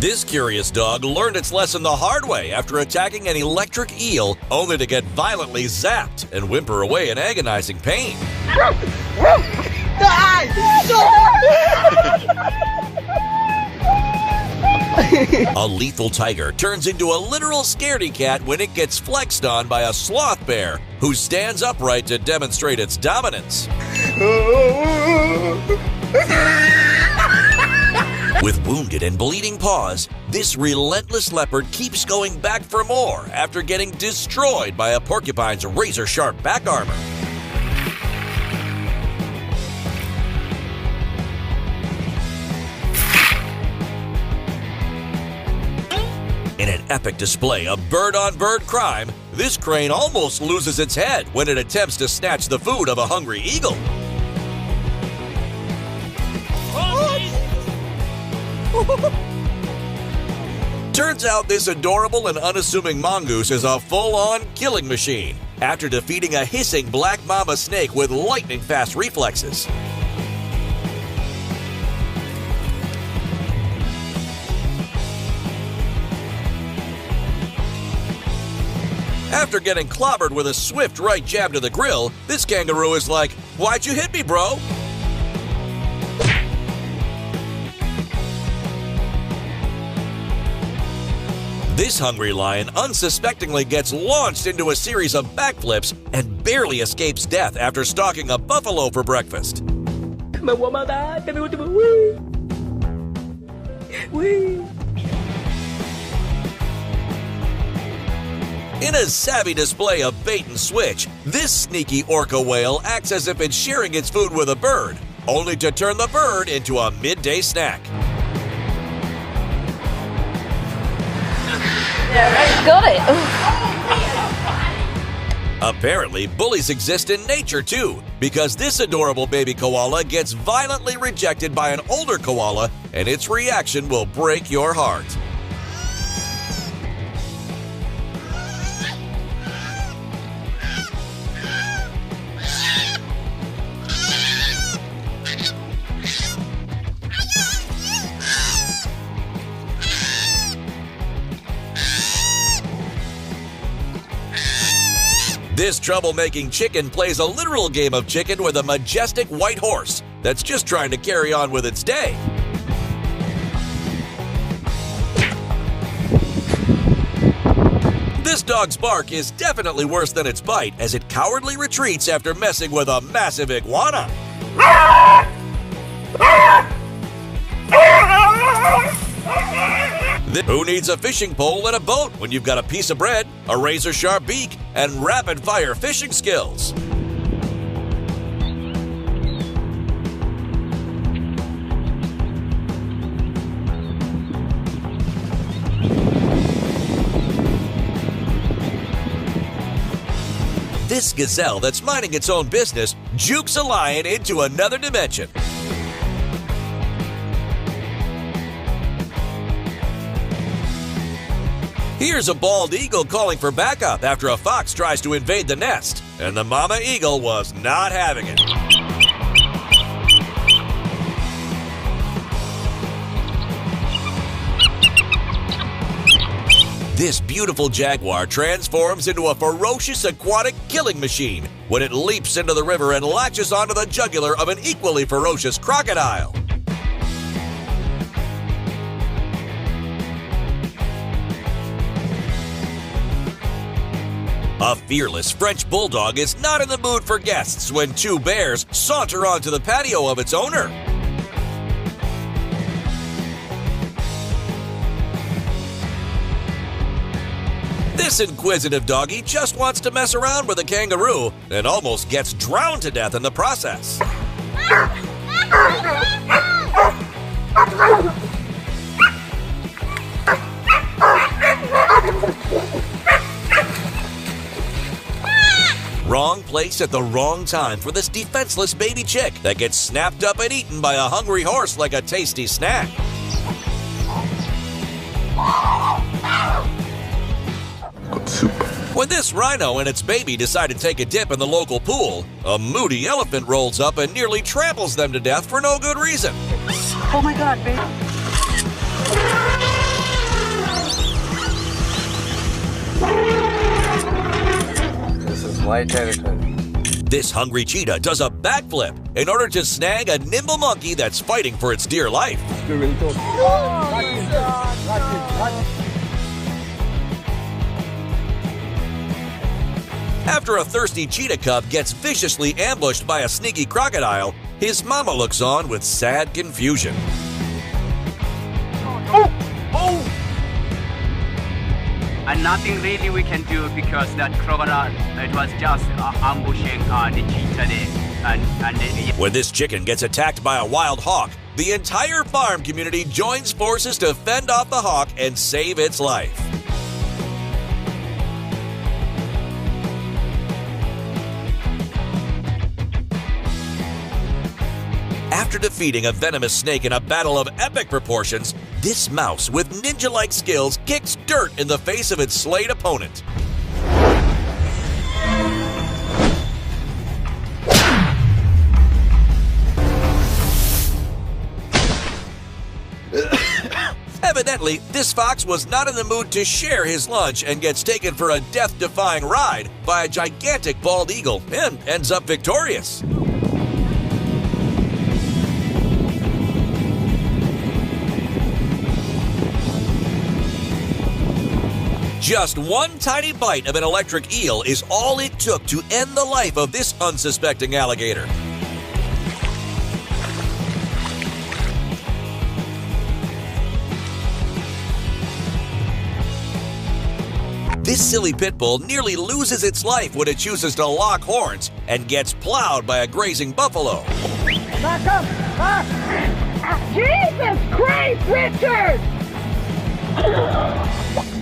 This curious dog learned its lesson the hard way after attacking an electric eel, only to get violently zapped and whimper away in agonizing pain. A lethal tiger turns into a literal scaredy cat when it gets flexed on by a sloth bear who stands upright to demonstrate its dominance. With wounded and bleeding paws, this relentless leopard keeps going back for more after getting destroyed by a porcupine's razor-sharp back armor. In an epic display of bird-on-bird crime, this crane almost loses its head when it attempts to snatch the food of a hungry eagle. Turns out this adorable and unassuming mongoose is a full-on killing machine after defeating a hissing black mamba snake with lightning-fast reflexes. After getting clobbered with a swift right jab to the grill, this kangaroo is like, "Why'd you hit me, bro?" This hungry lion unsuspectingly gets launched into a series of backflips and barely escapes death after stalking a buffalo for breakfast. In a savvy display of bait and switch, this sneaky orca whale acts as if it's sharing its food with a bird, only to turn the bird into a midday snack. Got it! Apparently, bullies exist in nature too, because this adorable baby koala gets violently rejected by an older koala, and its reaction will break your heart. This troublemaking chicken plays a literal game of chicken with a majestic white horse that's just trying to carry on with its day. This dog's bark is definitely worse than its bite as it cowardly retreats after messing with a massive iguana. Who needs a fishing pole and a boat when you've got a piece of bread, a razor-sharp beak, and rapid-fire fishing skills? This gazelle that's minding its own business jukes a lion into another dimension. Here's a bald eagle calling for backup after a fox tries to invade the nest, and the mama eagle was not having it. This beautiful jaguar transforms into a ferocious aquatic killing machine when it leaps into the river and latches onto the jugular of an equally ferocious crocodile. A fearless French bulldog is not in the mood for guests when two bears saunter onto the patio of its owner. This inquisitive doggy just wants to mess around with a kangaroo and almost gets drowned to death in the process. Wrong place at the wrong time for this defenseless baby chick that gets snapped up and eaten by a hungry horse like a tasty snack. When this rhino and its baby decide to take a dip in the local pool, a moody elephant rolls up and nearly tramples them to death for no good reason. Oh my God, babe. my territory. This hungry cheetah does a backflip in order to snag a nimble monkey that's fighting for its dear life. After a thirsty cheetah cub gets viciously ambushed by a sneaky crocodile, his mama looks on with sad confusion. And nothing really we can do because that crocodile, it was just ambushing the cheetah there. When this chicken gets attacked by a wild hawk, the entire farm community joins forces to fend off the hawk and save its life. After defeating a venomous snake in a battle of epic proportions, this mouse with ninja-like skills kicks dirt in the face of its slayed opponent. Evidently, this fox was not in the mood to share his lunch and gets taken for a death-defying ride by a gigantic bald eagle and ends up victorious. Just one tiny bite of an electric eel is all it took to end the life of this unsuspecting alligator. This silly pit bull nearly loses its life when it chooses to lock horns and gets plowed by a grazing buffalo. Back up! Jesus Christ, Richard!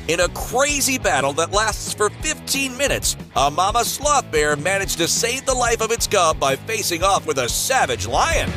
In a crazy battle that lasts for 15 minutes, a mama sloth bear managed to save the life of its cub by facing off with a savage lion.